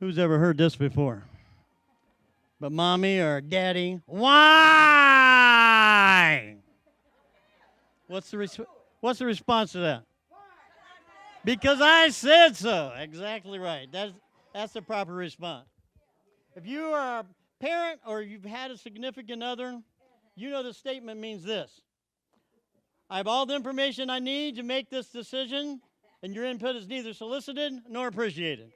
Who's ever heard this before? But mommy or daddy, why? What's the response to that? Because I said so. Exactly right. That's the proper response. If you are a parent or you've had a significant other, you know the statement means this. I have all the information I need to make this decision, and your input is neither solicited nor appreciated.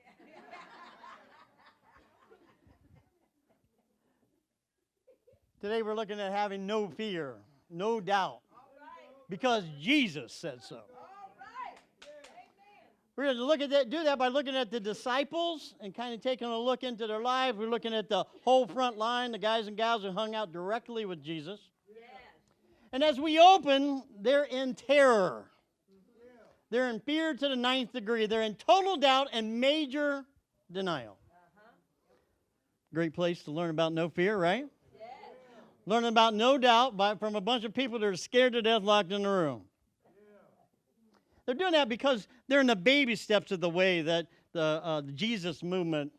Today we're looking at having no fear, no doubt, because Jesus said so. We're going to do that by looking at the disciples and kind of taking a look into their life. We're looking at the whole front line, the guys and gals who hung out directly with Jesus. Yes. And as we open, they're in terror. They're in fear to the 9th degree. They're in total doubt and major denial. Great place to learn about no fear, right? Learning about no doubt from a bunch of people that are scared to death locked in the room. They're doing that because they're in the baby steps of the way that the Jesus movement,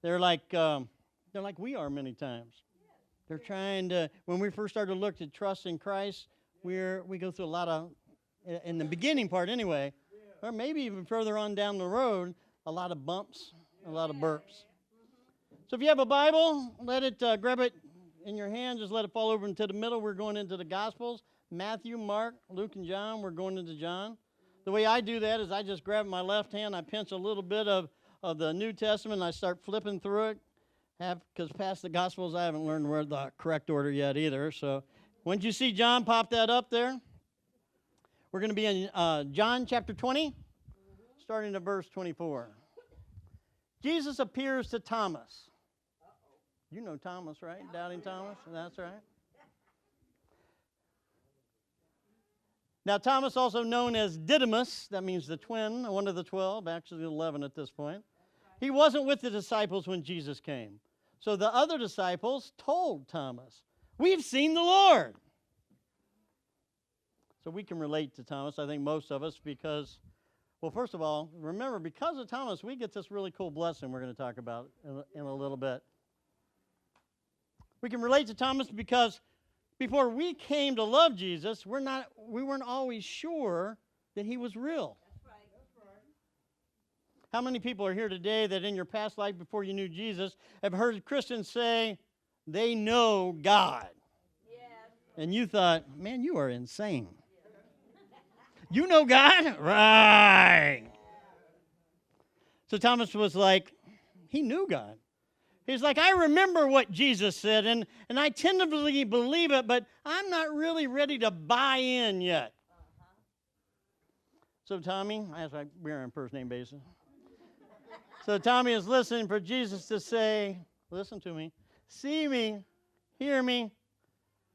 they're like we are many times. They're trying to, when we first started to look to trust in Christ, we go through a lot of, in the beginning part anyway, or maybe even further on down the road, a lot of bumps, a lot of burps. So if you have a Bible, grab it in your hand, just let it fall over into the middle. We're going into the Gospels, Matthew, Mark, Luke, and John. We're going into John. The way I do that is I just grab my left hand, I pinch a little bit of the New Testament, and I start flipping through it. Because past the Gospels, I haven't learned where the correct order yet either. So once you see John, pop that up there. We're going to be in John chapter 20, starting at verse 24. Jesus appears to Thomas. You know Thomas, right? Doubting Thomas? That's right. Now, Thomas, also known as Didymus, that means the twin, one of the 12, actually 11 at this point. He wasn't with the disciples when Jesus came. So the other disciples told Thomas, "We've seen the Lord." So we can relate to Thomas, I think most of us, because, well, first of all, remember, because of Thomas, we get this really cool blessing we're going to talk about in a little bit. We can relate to Thomas because before we came to love Jesus, we weren't always sure that he was real. That's right. How many people are here today that in your past life before you knew Jesus have heard Christians say they know God? Yes. And you thought, man, you are insane. You know God? Right. So Thomas was like, he knew God. He's like, I remember what Jesus said, and I tentatively believe it, but I'm not really ready to buy in yet. So Tommy, we're on a first name basis. So Tommy is listening for Jesus to say, listen to me, see me, hear me,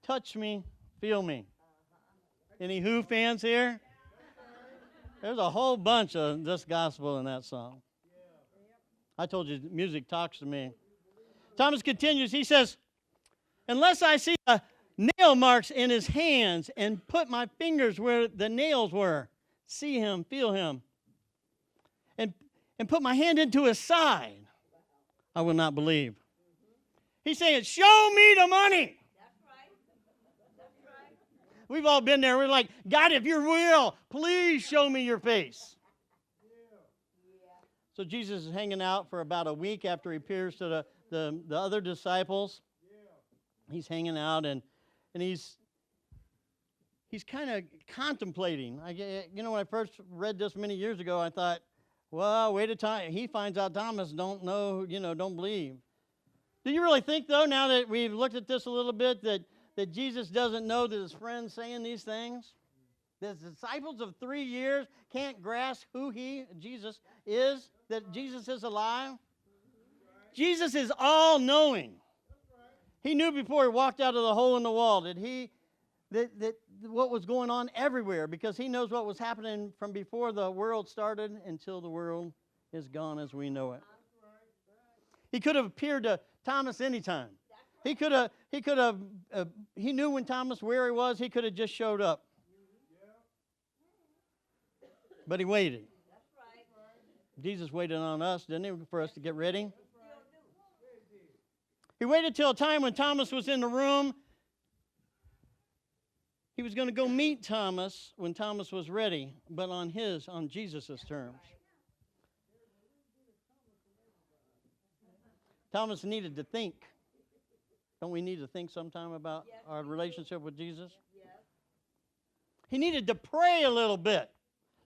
touch me, feel me. Any Who fans here? There's a whole bunch of this gospel in that song. I told you, music talks to me. Thomas continues, he says, unless I see the nail marks in his hands and put my fingers where the nails were, see him, feel him, and put my hand into his side, I will not believe. He's saying, show me the money. That's right. That's right. We've all been there. We're like, God, if you're real, please show me your face. So Jesus is hanging out for about a week after he appears to the other disciples. He's hanging out and he's kind of contemplating. When I first read this many years ago, I thought, well, wait a time. He finds out Thomas don't know, don't believe. Do you really think, though, now that we've looked at this a little bit, that Jesus doesn't know that his friend's saying these things? The disciples of 3 years can't grasp who Jesus is, that Jesus is alive? Jesus is all-knowing. He knew before he walked out of the hole in the wall that what was going on everywhere, because he knows what was happening from before the world started until the world is gone as we know it. He could have appeared to Thomas anytime. He knew when Thomas where he was, he could have just showed up. But he waited. Jesus waited on us, didn't he, for us to get ready? He waited till a time when Thomas was in the room. He was going to go meet Thomas when Thomas was ready, but on Jesus' terms. Thomas needed to think. Don't we need to think sometime about our relationship with Jesus? He needed to pray a little bit,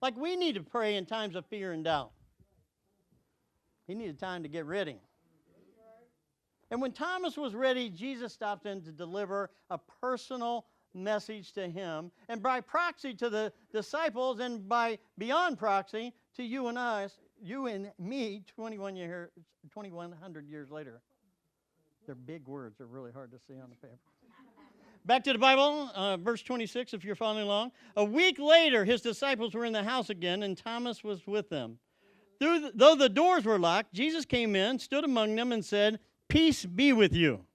like we need to pray in times of fear and doubt. He needed time to get ready. And when Thomas was ready, Jesus stopped in to deliver a personal message to him, and by proxy to the disciples, and by beyond proxy to you and me, 2,100 years later. They're big words. They're really hard to see on the paper. Back to the Bible, verse 26, if you're following along. A week later, his disciples were in the house again, and Thomas was with them. Though the doors were locked, Jesus came in, stood among them, and said, "Peace be with you."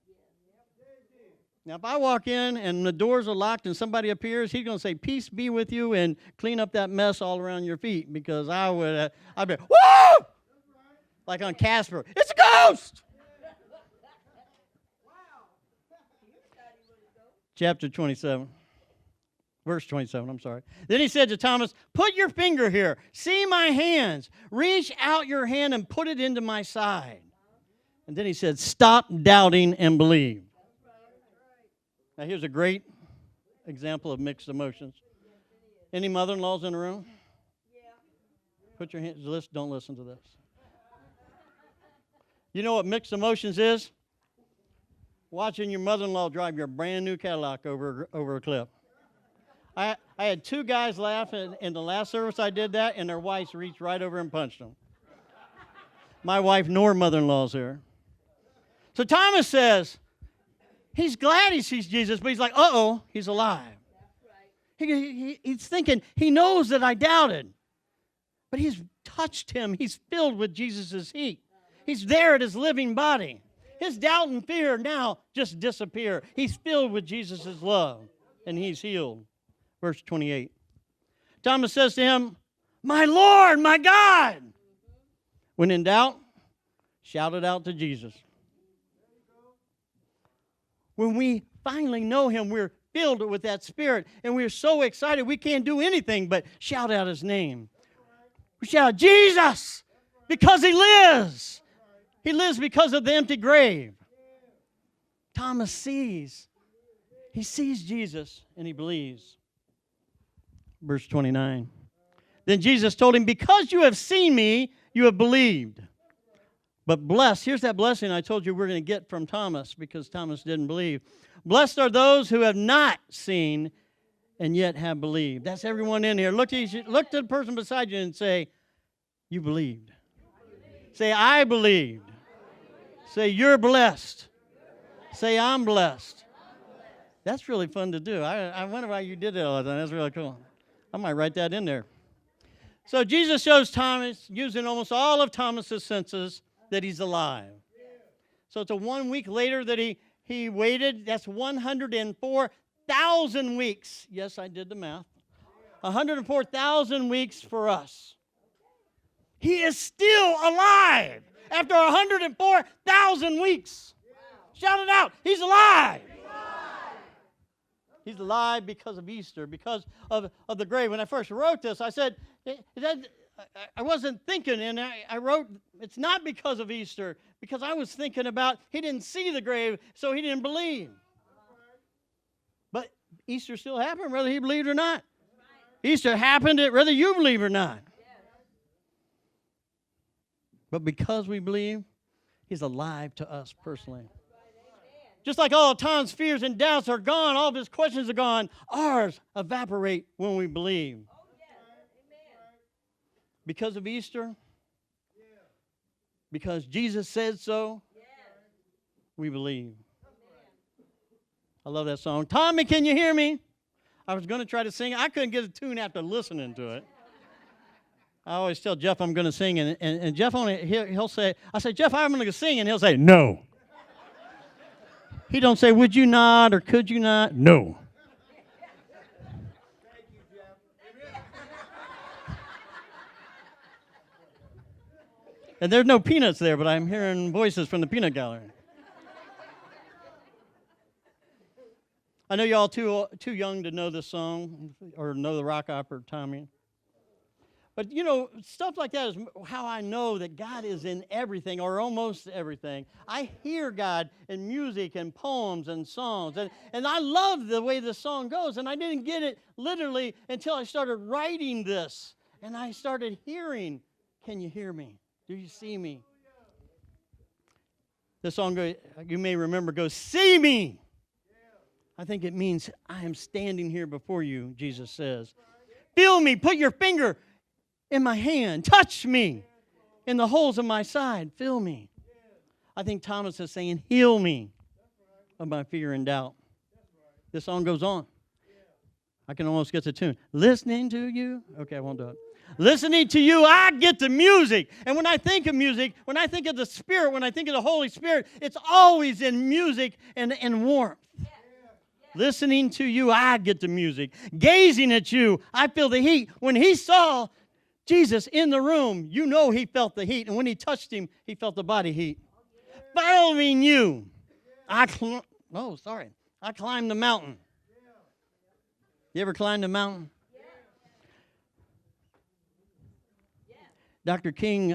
Now, if I walk in and the doors are locked and somebody appears, he's going to say, "Peace be with you," and clean up that mess all around your feet, because I'd be, "Woo!" Like on Casper. It's a ghost! Chapter 27. Verse 27, I'm sorry. Then he said to Thomas, "Put your finger here. See my hands. Reach out your hand and put it into my side." And then he said, "Stop doubting and believe." Now, here's a great example of mixed emotions. Any mother-in-laws in the room? Put your hands, don't listen to this. You know what mixed emotions is? Watching your mother-in-law drive your brand new Cadillac over a cliff. I had two guys laugh in the last service I did that, and their wives reached right over and punched them. My wife nor mother-in-law's here. So Thomas says, he's glad he sees Jesus, but he's like, uh-oh, he's alive. He's thinking, he knows that I doubted. But he's touched him. He's filled with Jesus' heat. He's there at his living body. His doubt and fear now just disappear. He's filled with Jesus' love, and he's healed. Verse 28. Thomas says to him, "My Lord, my God." When in doubt, shout it out to Jesus. When we finally know him, we're filled with that Spirit, and we're so excited we can't do anything but shout out his name. We shout, "Jesus!" because he lives. He lives because of the empty grave. Thomas sees. He sees Jesus, and he believes. Verse 29. Then Jesus told him, "Because you have seen me, you have believed." But blessed, here's that blessing I told you we're going to get from Thomas, because Thomas didn't believe. Blessed are those who have not seen and yet have believed. That's everyone in here. Look to the person beside you and say, "You believed." Say, "I believed." Say, "You're blessed." Say, "I'm blessed." That's really fun to do. I wonder why you did that all the time. That's really cool. I might write that in there. So Jesus shows Thomas, using almost all of Thomas's senses, that he's alive. So it's a 1 week later that he waited. That's 104,000 weeks. Yes, I did the math. 104,000 weeks for us. He is still alive after 104,000 weeks. Shout it out. He's alive. He's alive because of Easter, because of the grave. When I first wrote this, I said, I wasn't thinking, and I wrote, it's not because of Easter, because I was thinking about he didn't see the grave, so he didn't believe. But Easter still happened, whether he believed or not. Easter happened whether you believe or not. But because we believe, he's alive to us personally. Just like all of Tom's fears and doubts are gone, all of his questions are gone, ours evaporate when we believe. Because of Easter, because Jesus said so, we believe. I love that song. Tommy, can you hear me? I was going to try to sing it. I couldn't get a tune after listening to it. I always tell Jeff I'm going to sing, and Jeff he'll say, I say, "Jeff, I'm going to sing," and he'll say, "No." He don't say, "Would you not," or "Could you not?" No. Thank you, Jeff. And there's no peanuts there, but I'm hearing voices from the peanut gallery. I know y'all too young to know this song or know the rock opera, Tommy. But, stuff like that is how I know that God is in everything or almost everything. I hear God in music and poems and songs. And I love the way this song goes. And I didn't get it literally until I started writing this. And I started hearing, can you hear me? Do you see me? The song, you may remember, goes, see me. I think it means I am standing here before you, Jesus says. Feel me. Put your finger in my hand. Touch me in the holes of my side. Feel me. I think Thomas is saying, heal me of my fear and doubt. This song goes on. I can almost get the tune. Listening to you. Okay, I won't do it. Listening to you, I get the music. And when I think of music, when I think of the Spirit, when I think of the Holy Spirit, it's always in music and warmth. Listening to you, I get the music. Gazing at you, I feel the heat. When he saw Jesus in the room, he felt the heat. And when he touched him, he felt the body heat. Following you, I climbed the mountain. You ever climbed a mountain? Dr. King,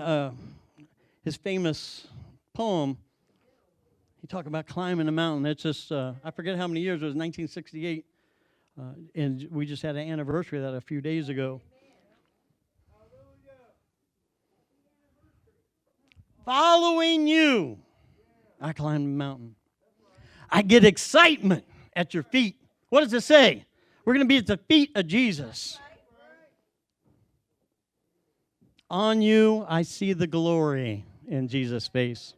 his famous poem, he talked about climbing a mountain. It's just, I forget how many years, it was 1968. And we just had an anniversary of that a few days ago. Following you, I climb the mountain. I get excitement at your feet. What does it say? We're going to be at the feet of Jesus. On you, I see the glory in Jesus' face.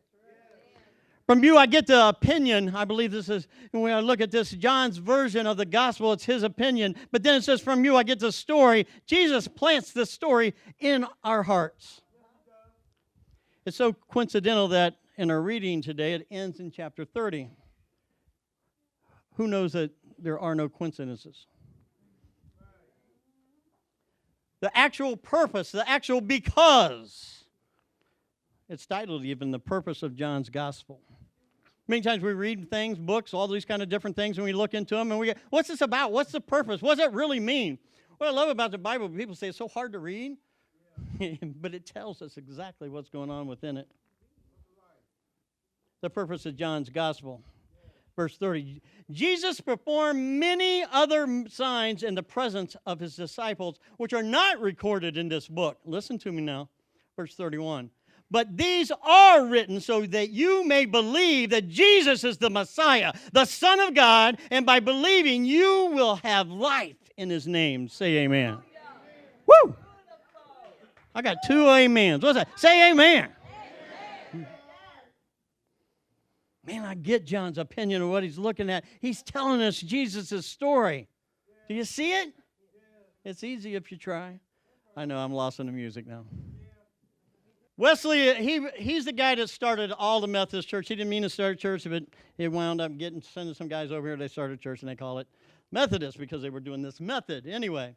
From you, I get the opinion. I believe this is, when I look at this, John's version of the gospel, it's his opinion. But then it says, from you, I get the story. Jesus plants this story in our hearts. It's so coincidental that in our reading today, it ends in chapter 30. Who knows that there are no coincidences? The actual purpose, the actual because. It's titled even The Purpose of John's Gospel. Many times we read things, books, all these kind of different things, and we look into them, and we go, what's this about? What's the purpose? What does it really mean? What I love about the Bible, people say it's so hard to read. But it tells us exactly what's going on within it. The purpose of John's gospel. Verse 30. Jesus performed many other signs in the presence of his disciples, which are not recorded in this book. Listen to me now. Verse 31. But these are written so that you may believe that Jesus is the Messiah, the Son of God, and by believing you will have life in his name. Say amen. Woo! I got 2 amens. What's that? Say amen. Man, I get John's opinion of what he's looking at. He's telling us Jesus' story. Do you see it? It's easy if you try. I know, I'm lost in the music now. Wesley, he's the guy that started all the Methodist church. He didn't mean to start a church, but he wound up sending some guys over here. They started a church, and they call it Methodist because they were doing this method. Anyway,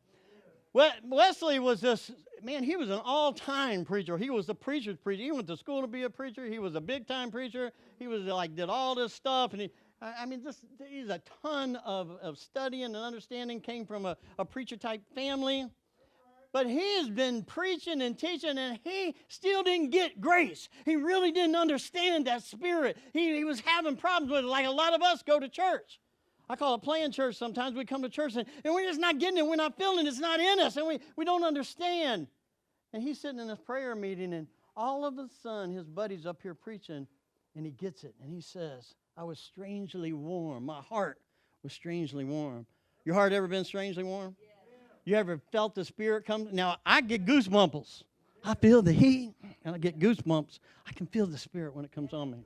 Wesley was this, man, he was an all-time preacher. He was the preacher's preacher. He went to school to be a preacher. He was a big-time preacher. He was did all this stuff. And he's a ton of studying and understanding, came from a preacher-type family. But he has been preaching and teaching, and he still didn't get grace. He really didn't understand that spirit. He was having problems with it, like a lot of us go to church. I call it playing church sometimes. We come to church and we're just not getting it. We're not feeling it. It's not in us, and we don't understand. And he's sitting in this prayer meeting, and all of a sudden, his buddy's up here preaching, and he gets it. And he says, I was strangely warm. My heart was strangely warm. Your heart ever been strangely warm? Yeah. You ever felt the Spirit come? Now, I get goosebumps. I feel the heat, and I get goosebumps. I can feel the Spirit when it comes on me.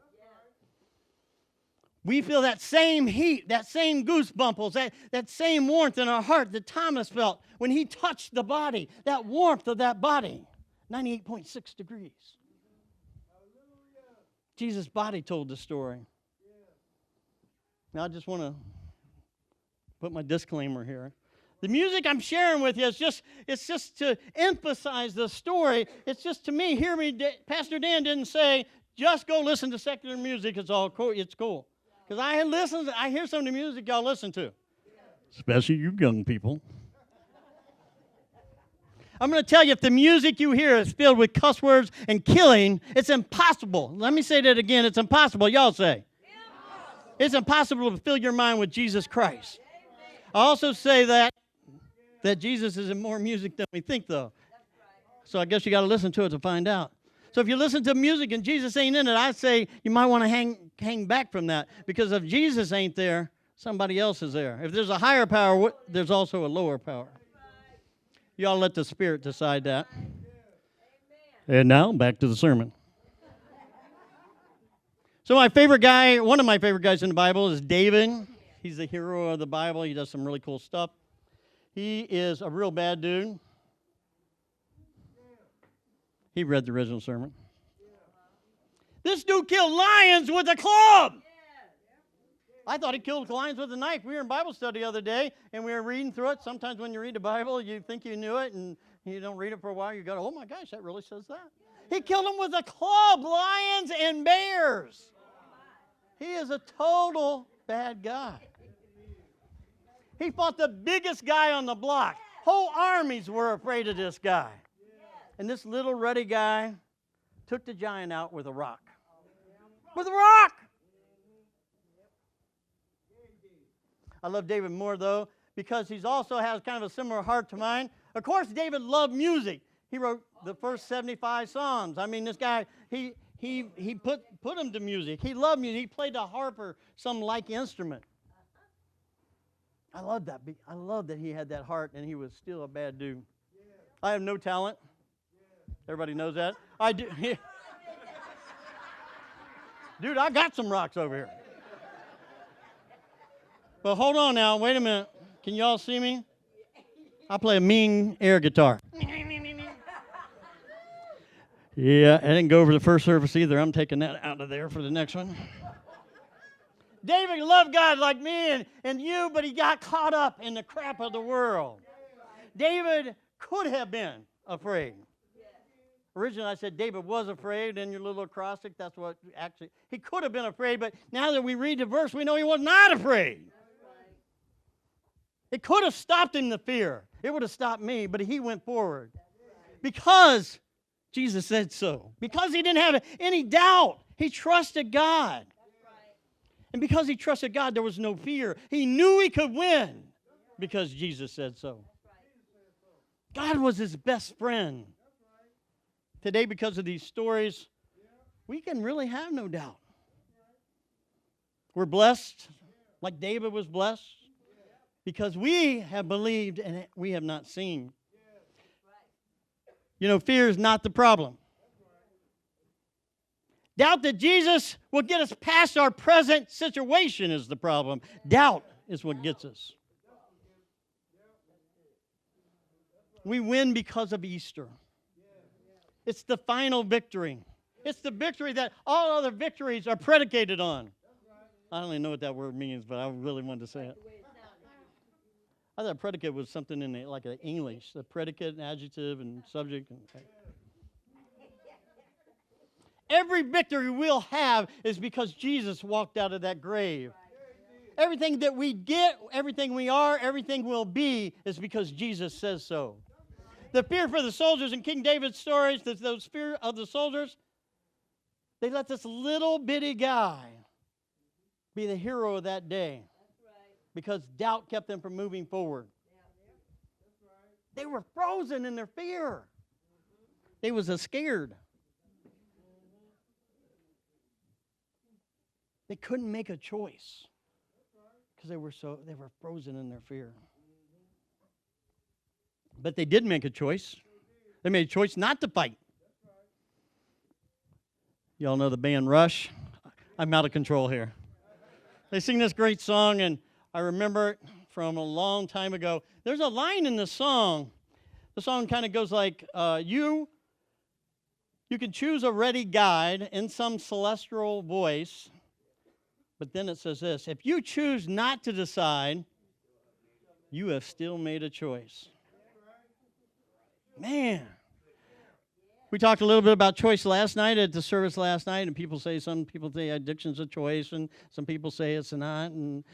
We feel that same heat, that same goosebumps, that same warmth in our heart that Thomas felt when he touched the body, that warmth of that body, 98.6 degrees. Jesus' body told the story. Now, I just want to put my disclaimer here. The music I'm sharing with you it's just to emphasize the story. It's just to me, hear me, Pastor Dan didn't say, just go listen to secular music, it's all cool, it's cool. Because I hear some of the music y'all listen to. especially you young people. I'm going to tell you, if the music you hear is filled with cuss words and killing, it's impossible. Let me say that again. It's impossible. Y'all say. Impossible. It's impossible to fill your mind with Jesus Christ. I also say that Jesus is in more music than we think, though. So I guess you got to listen to it to find out. So if you listen to music and Jesus ain't in it, I say you might want to hang back from that, because if Jesus ain't there, somebody else is there. If there's a higher power, there's also a lower power. Y'all let the Spirit decide that. And now, back to the sermon. So one of my favorite guys in the Bible is David. He's the hero of the Bible. He does some really cool stuff. He is a real bad dude. He read the original sermon. This dude killed lions with a club. I thought he killed lions with a knife. We were in Bible study the other day, and we were reading through it. Sometimes when you read the Bible, you think you knew it, and you don't read it for a while. You go, oh, my gosh, that really says that. He killed them with a club, lions and bears. He is a total bad guy. He fought the biggest guy on the block. Whole armies were afraid of this guy. And this little ruddy guy took the giant out with a rock. With a rock! I love David more, though, because he also has kind of a similar heart to mine. Of course, David loved music. He wrote the first 75 Psalms. I mean, this guy, he put him to music. He loved music. He played the harp or some like instrument. I love that. I love that he had that heart, and he was still a bad dude. I have no talent. Everybody knows that. I do. Dude, I got some rocks over here. But hold on now. Wait a minute. Can you all see me? I play a mean air guitar. Yeah, I didn't go over the first service either. I'm taking that out of there for the next one. David loved God like me and you, but he got caught up in the crap of the world. David could have been afraid. Originally, I said David was afraid. In your little acrostic, that's what actually, he could have been afraid, but now that we read the verse, we know he was not afraid. It could have stopped him, the fear. It would have stopped me, but he went forward. Because Jesus said so. Because he didn't have any doubt. He trusted God. And because he trusted God, there was no fear. He knew he could win because Jesus said so. God was his best friend. Today, because of these stories, we can really have no doubt. We're blessed, like David was blessed, because we have believed and we have not seen. You know, fear is not the problem. Doubt that Jesus will get us past our present situation is the problem. Doubt is what gets us. We win because of Easter. It's the final victory. It's the victory that all other victories are predicated on. I don't even know what that word means, but I really wanted to say it. I thought predicate was something in like English, the predicate, and adjective, and subject. Every victory we'll have is because Jesus walked out of that grave. Everything that we get, everything we are, everything we'll be is because Jesus says so. The fear for the soldiers in King David's stories, those fear of the soldiers, they let this little bitty guy be the hero of that day. Because doubt kept them from moving forward. They were frozen in their fear. They was scared. They couldn't make a choice because they were frozen in their fear. But they did make a choice. They made a choice not to fight. Y'all know the band Rush? I'm out of control here. They sing this great song, and I remember it from a long time ago. There's a line in the song. The song kind of goes like, you can choose a ready guide in some celestial voice. But then it says this, if you choose not to decide, you have still made a choice. Man, We talked a little bit about choice last night at the service last night, and some people say addiction's a choice, and some people say it's not. And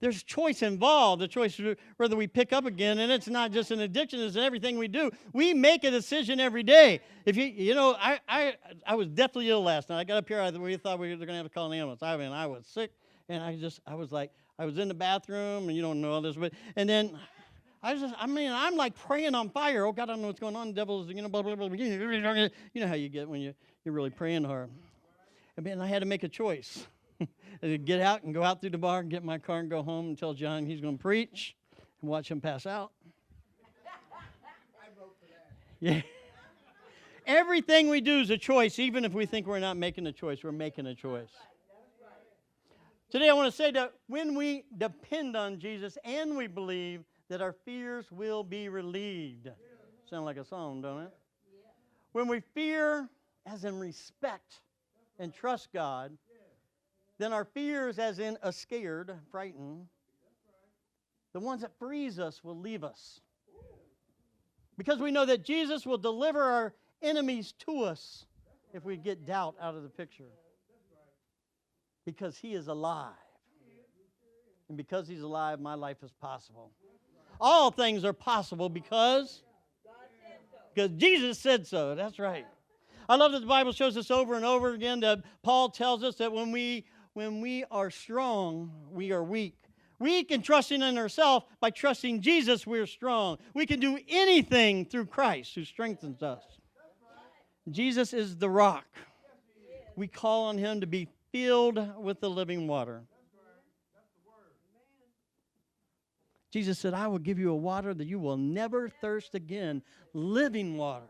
there's choice involved, the choice whether we pick up again, and it's not just an addiction; it's in everything we do. We make a decision every day. If I was deathly ill last night. I got up here, we thought we were going to have to call an ambulance. I mean, I was sick, and I was in the bathroom, and you don't know all this, and then. I'm like praying on fire. Oh, God, I don't know what's going on. The devil is, blah, blah, blah. You know how you get when you're really praying hard. And man, I had to make a choice. Get out and go out through the bar and get my car and go home and tell John he's going to preach and watch him pass out. I vote for that. Yeah. Everything we do is a choice. Even if we think we're not making a choice, we're making a choice. Today I want to say that when we depend on Jesus and we believe that our fears will be relieved. Sound like a song, don't it? Yeah. When we fear, as in respect and trust God, then our fears, as in a scared, frightened, the ones that freeze us will leave us. Because we know that Jesus will deliver our enemies to us if we get doubt out of the picture. Because He is alive. And because He's alive, my life is possible. All things are possible because Jesus said so. That's right. I love that the Bible shows us over and over again that Paul tells us that when we are strong, we are weak. Weak and trusting in ourselves, by trusting Jesus, we're strong. We can do anything through Christ who strengthens us. Jesus is the rock. We call on Him to be filled with the living water. Jesus said, I will give you a water that you will never thirst again, living water.